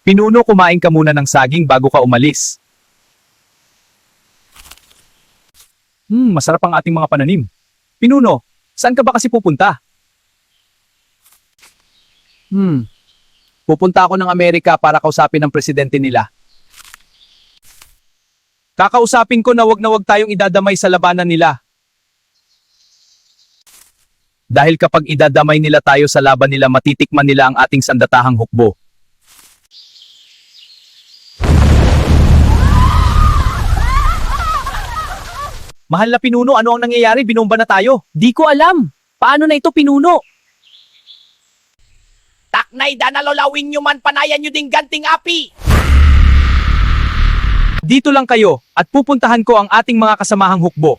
Pinuno, kumain ka muna ng saging bago ka umalis. Masarap ang ating mga pananim. Pinuno, saan ka ba kasi pupunta? Pupunta ako ng Amerika para kausapin ang presidente nila. Kakausapin ko na wag tayong idadamay sa labanan nila. Dahil kapag idadamay nila tayo sa laban nila, matitikman nila ang ating sandatahang hukbo. Mahal na pinuno, ano ang nangyayari? Binomba na tayo. Di ko alam. Paano na ito, pinuno? Taknay danalolawin nyo man panayan nyo ding ganting api. Dito lang kayo at pupuntahan ko ang ating mga kasamahang hukbo.